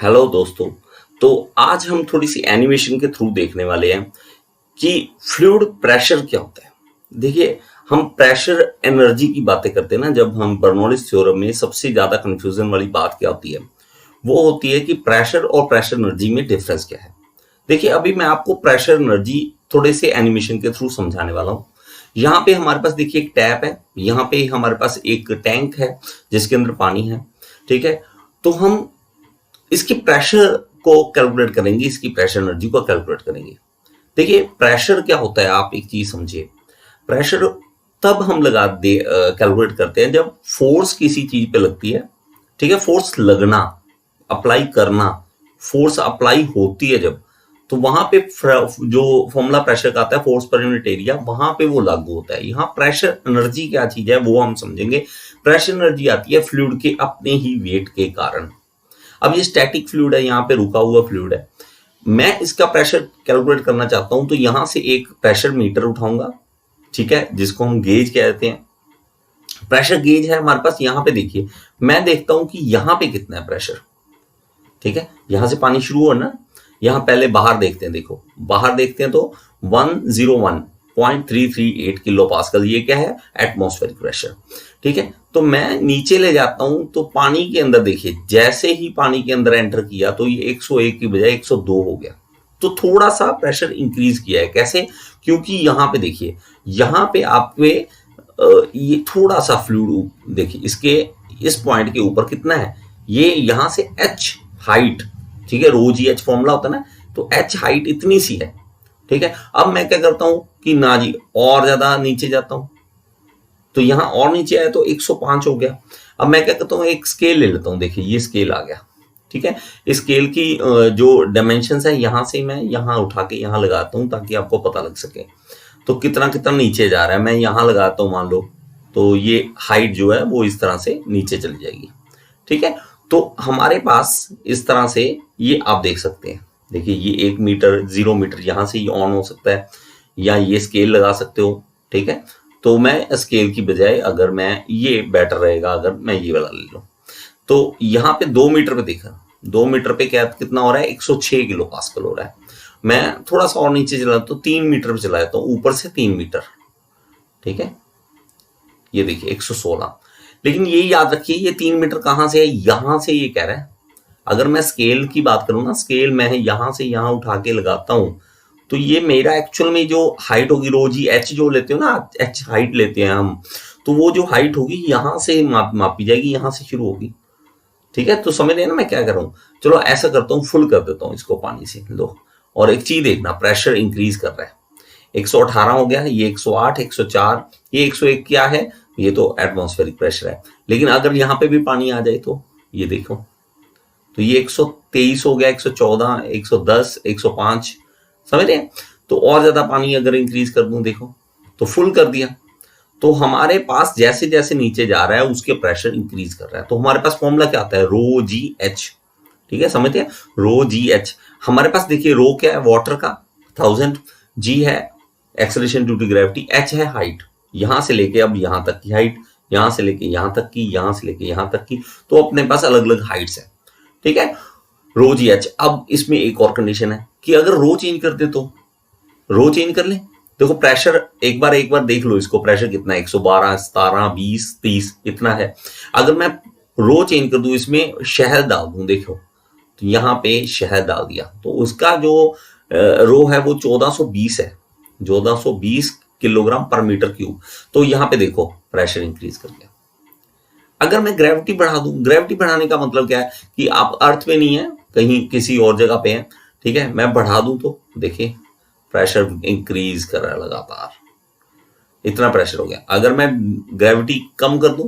Hello दोस्तों। तो आज हम थोड़ी सी एनिमेशन के थ्रू देखने वाले हैं कि फ्लूइड प्रेशर क्या होता है। देखिए, हम प्रेशर एनर्जी की बातें करते हैं ना, जब हम बर्नौलीज थ्योरम में सबसे ज्यादा कंफ्यूजन वाली बात क्या होती है, वो होती है कि प्रेशर और प्रेशर एनर्जी में डिफरेंस क्या है। देखिए, अभी मैं आपको प्रेशर एनर्जी थोड़े से एनिमेशन के थ्रू समझाने वाला हूँ। यहाँ पे हमारे पास देखिए एक टैप है, यहाँ पे हमारे पास एक टैंक है जिसके अंदर पानी है। ठीक है, तो हम इसकी प्रेशर को कैलकुलेट करेंगे, इसकी प्रेशर एनर्जी को कैलकुलेट करेंगे। देखिए, प्रेशर क्या होता है, आप एक चीज समझिए। प्रेशर तब हम लगा दे कैलकुलेट करते हैं जब फोर्स किसी चीज पे लगती है। ठीक है, फोर्स लगना, अप्लाई करना, फोर्स अप्लाई होती है जब, तो वहां पे जो फॉर्मूला प्रेशर का आता है, फोर्स पर यूनिट एरिया, वहां पे वो लागू होता है। यहाँ प्रेशर एनर्जी क्या चीज है वो हम समझेंगे। प्रेशर एनर्जी आती है फ्लूइड के अपने ही वेट के कारण। अब ये स्टैटिक फ्लूइड है, यहाँ पे रुका हुआ फ्लूइड है। मैं इसका प्रेशर कैलकुलेट करना चाहता हूं, तो यहां से एक प्रेशर मीटर उठाऊंगा, ठीक है, जिसको हम गेज कहते हैं। प्रेशर गेज है हमारे पास। यहाँ पे देखिए, मैं देखता हूं कि यहाँ पे कितना है प्रेशर। ठीक है, यहां से पानी शुरू हो ना। यहां पहले बाहर देखते हैं, देखो बाहर देखते हैं तो 101.338 किलो पास्कल, ये क्या है, एटमॉस्फेरिक प्रेशर। ठीक है, तो मैं नीचे ले जाता हूं, तो पानी के अंदर देखिए, जैसे ही पानी के अंदर एंटर किया तो ये 101 की बजाय 102 हो गया। तो थोड़ा सा प्रेशर इंक्रीज किया है। कैसे? क्योंकि यहां पे देखिए, यहां पे आपके ये थोड़ा सा फ्लूइड देखिए, इसके इस पॉइंट के ऊपर कितना है, ये यहां से एच हाइट, ठीक है, रो जी एच फॉर्मूला होता है ना, तो एच हाइट इतनी सी है। ठीक है, अब मैं क्या करता हूं कि ना जी और ज्यादा नीचे जाता हूं, तो यहां और नीचे आया तो 105 हो गया। अब मैं क्या करता हूं, एक स्केल ले लेता हूं। देखिए, ये स्केल आ गया। ठीक है, इस स्केल की जो डायमेंशंस है, यहां से मैं यहां उठा के यहां लगाता हूं ताकि आपको पता लग सके तो कितना कितना नीचे जा रहा है। मैं यहां लगाता हूं, मान लो, तो ये हाइट जो है वो इस तरह से नीचे चली जाएगी। ठीक है, तो हमारे पास इस तरह से ये आप देख सकते हैं। देखिए, ये 1 मीटर 0 मीटर यहां से ये ऑन हो सकता है, या ये स्केल लगा सकते हो। ठीक है, तो मैं स्केल की बजाय अगर मैं ये बेटर रहेगा, अगर मैं ये वाला ले लूं, तो यहाँ पे 2 मीटर पे देखा, 2 मीटर पे क्या कितना हो रहा है, 106 किलो पास्कल हो रहा है। मैं थोड़ा सा और नीचे चला तो 3 मीटर पे चला जाता हूँ, ऊपर से 3 मीटर। ठीक है, ये देखिए 116। लेकिन ये याद रखिए, ये 3 मीटर कहां से है, यहां से ये कह रहा है। अगर मैं स्केल की बात करूं ना, स्केल मैं यहां से यहां उठा के लगाता हूं, तो ये मेरा एक्चुअल में जो हाइट होगी, रो जी एच जो लेते हो ना, एच हाइट लेते हैं हम, तो वो जो हाइट होगी यहां से मापी जाएगी, यहां से शुरू होगी। ठीक है, तो समझ रहे हैं ना मैं क्या कर रहा हूं। चलो ऐसा करता हूं, फुल कर देता हूं इसको पानी से, लो। और एक चीज देखना, प्रेशर इंक्रीज कर रहा है। 118 हो गया, ये 108, 104, ये 101 क्या है, ये तो एटमॉस्फेरिक प्रेशर है। लेकिन अगर यहां पे भी पानी आ जाए तो ये देखो, तो ये 123 हो गया, 114, 110, 105। समझ रहे हैं? तो और ज्यादा पानी अगर इंक्रीज कर दूं, देखो, तो फुल कर दिया, तो हमारे पास जैसे जैसे नीचे जा रहा है उसके प्रेशर इंक्रीज कर रहा है। तो हमारे पास फॉर्मूला क्या आता है, रो जी एच। ठीक है, समझते हैं, रो जी एच। हमारे पास देखिए, रो क्या है, वाटर का 1000, जी है acceleration due to gravity, h है हाइट, यहां से लेके अब यहां तक की हाइट, यहां से लेके यहां तक की, यहां से लेके यहां तक की, तो अपने पास अलग अलग हाइट्स है। ठीक है, रो जी एच। अब इसमें एक और कंडीशन है कि अगर रो चेंज कर दे तो रो चेंज कर ले। देखो, प्रेशर एक बार देख लो इसको, प्रेशर कितना है, 112, 17, 20, 30 इतना है। अगर मैं रो चेंज कर दूं, इसमें शहद डाल दूं, देखो, तो यहां पे शहद डाल दिया, तो उसका जो रो है वो 1420 है, 1420 किलोग्राम पर मीटर क्यूब। तो यहां पे देखो प्रेशर इंक्रीज कर गया। अगर मैं ग्रेविटी बढ़ा दूं, ग्रेविटी बढ़ाने का मतलब क्या है कि आप अर्थ पे नहीं है, कहीं किसी और जगह पे है। ठीक है, मैं बढ़ा दूं तो देखिए प्रेशर इंक्रीज कर रहा है लगातार, इतना प्रेशर हो गया। अगर मैं ग्रेविटी कम कर दूं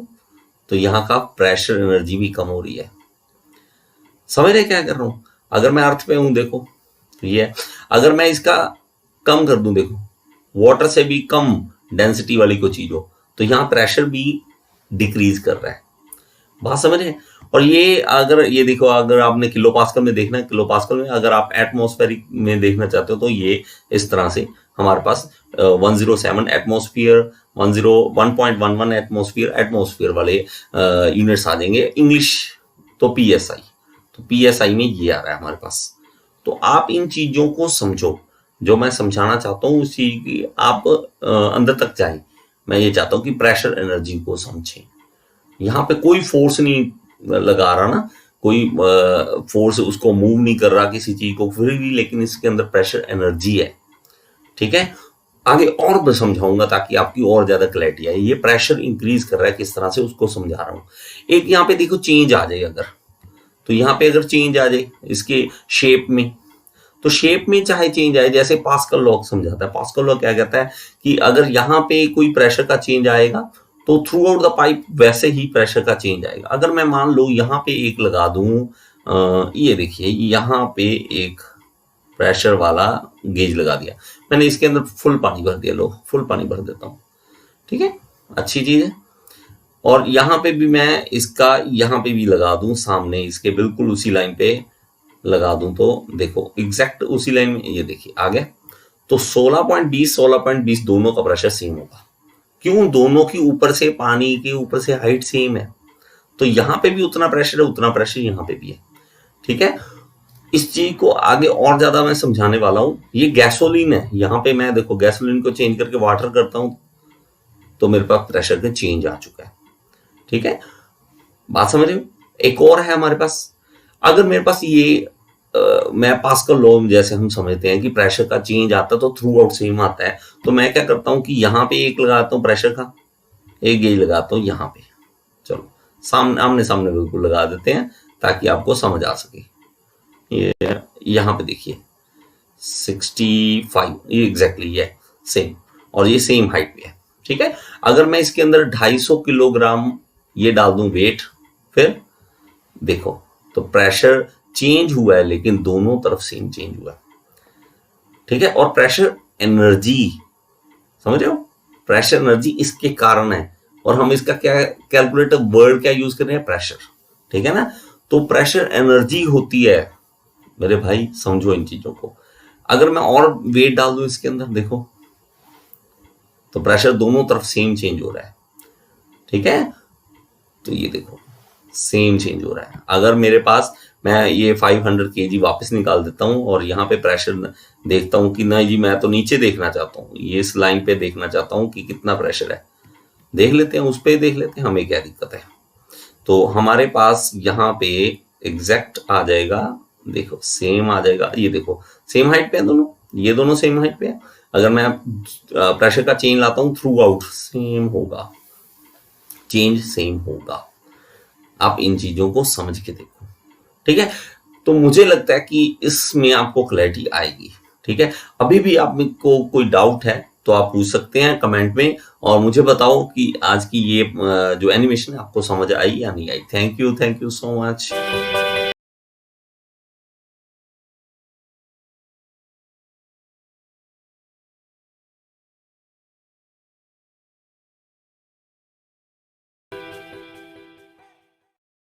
तो यहां का प्रेशर एनर्जी भी कम हो रही है। समझ रहे क्या कर रहा हूं? अगर मैं अर्थ पे हूं, देखो, तो ये है। अगर मैं इसका कम कर दूं, देखो, वाटर से भी कम डेंसिटी वाली कोई चीज हो, तो यहां प्रेशर भी डिक्रीज कर रहा है। बात समझ रहे हैं? और ये अगर ये देखो, अगर आपने किलो पास्कल में देखना है, किलो पास्कल में, अगर आप एटमॉस्फेरिक में देखना चाहते हो तो ये इस तरह से हमारे पास 107 एटमॉस्फेयर, 101.11 एटमॉस्फेयर वाले यूनिट्स आ जाएंगे। इंग्लिश तो पीएसआई। तो PSI में ये आ रहा है हमारे पास। तो आप इन चीजों को समझो, जो मैं समझाना चाहता हूँ उसी की आप अंदर तक जाए। मैं ये चाहता हूँ कि प्रेशर एनर्जी को समझें। यहाँ पे कोई फोर्स नहीं लगा रहा ना, कोई फोर्स उसको मूव नहीं कर रहा किसी चीज को, फिर भी लेकिन इसके अंदर प्रेशर एनर्जी है। ठीक है, आगे और भी समझाऊंगा ताकि आपकी और ज्यादा क्लैरिटी आए। ये प्रेशर इंक्रीज कर रहा है किस तरह से, उसको समझा रहा हूं। एक यहाँ पे देखो चेंज आ जाए अगर, तो यहाँ पे अगर चेंज आ जाए इसके शेप में, तो शेप में चाहे चेंज आए, जैसे पास्कल लॉ समझाता है। पास्कल लॉ क्या कहता है कि अगर यहाँ पे कोई प्रेशर का चेंज आएगा तो थ्रू आउट द पाइप वैसे ही प्रेशर का चेंज आएगा। अगर मैं मान लो यहाँ पे एक लगा दूं, ये देखिए यहाँ पे एक प्रेशर वाला गेज लगा दिया मैंने, इसके अंदर फुल पानी भर दिया, लो फुल पानी भर देता हूं। ठीक है, अच्छी चीज है। और यहाँ पे भी मैं इसका यहाँ पे भी लगा दूं, सामने इसके बिल्कुल उसी लाइन पे लगा दूं, तो देखो एग्जैक्ट उसी लाइन में, ये देखिए आ गया। तो 16.20 दोनों का प्रेशर सेम होगा। क्यों? दोनों की ऊपर से, पानी के ऊपर से हाइट सेम है, तो यहाँ पे भी उतना प्रेशर है, उतना प्रेशर यहाँ पे भी है। ठीक है, इस चीज को आगे और ज्यादा मैं समझाने वाला हूं। ये गैसोलीन है, यहाँ पे मैं देखो गैसोलीन को चेंज करके वाटर करता हूं तो मेरे पास प्रेशर का चेंज आ चुका है। ठीक है, बात समझ रहे हो? एक और है हमारे पास, अगर मेरे पास ये मैं पास्कल लॉ जैसे हम समझते हैं कि प्रेशर का चेंज आता है तो थ्रू आउट सेम आता है, तो मैं क्या करता हूं कि यहाँ पे एक लगाता हूं प्रेशर का, एक गेज लगाता हूं यहाँ पे। चलो सामने आमने सामने बिल्कुल लगा देते हैं ताकि आपको समझ आ सके। ये यहाँ पे देखिए 65, ये एग्जैक्टली ये सेम, और ये सेम हाइट पे है। ठीक है, अगर मैं इसके अंदर 250 किलोग्राम ये डाल दूं वेट, फिर देखो तो प्रेशर चेंज हुआ है लेकिन दोनों तरफ सेम चेंज हुआ है। ठीक है, और प्रेशर एनर्जी समझ रहे हो, प्रेशर एनर्जी इसके कारण है, और हम इसका क्या कैलकुलेटर वर्ड क्या यूज कर रहे हैं, प्रेशर। ठीक है ना, तो प्रेशर एनर्जी होती है मेरे भाई, समझो इन चीजों को। अगर मैं और वेट डाल दूं इसके अंदर, देखो तो प्रेशर दोनों तरफ सेम चेंज हो रहा है। ठीक है, तो ये देखो सेम चेंज हो रहा है। अगर मेरे पास मैं ये 500 kg वापस निकाल देता हूं और यहाँ पे प्रेशर देखता हूं कि नहीं जी, मैं तो नीचे देखना चाहता हूं, ये इस लाइन पे देखना चाहता हूं कि कितना प्रेशर है, देख लेते हैं, उस पे देख लेते हैं, हमें क्या दिक्कत है। तो हमारे पास यहाँ पे एग्जैक्ट आ जाएगा, देखो सेम आ जाएगा, ये देखो सेम हाइट पे है दोनों, ये दोनों सेम हाइट पे है। अगर मैं प्रेशर का चेंज लाता हूं थ्रू आउट सेम होगा, चेंज सेम होगा। आप इन चीजों को समझ के देखो। ठीक है, तो मुझे लगता है कि इसमें आपको क्लैरिटी आएगी। ठीक है, अभी भी आपको कोई डाउट है तो आप पूछ सकते हैं कमेंट में, और मुझे बताओ कि आज की ये जो एनिमेशन है आपको समझ आई या नहीं आई। Thank you so much.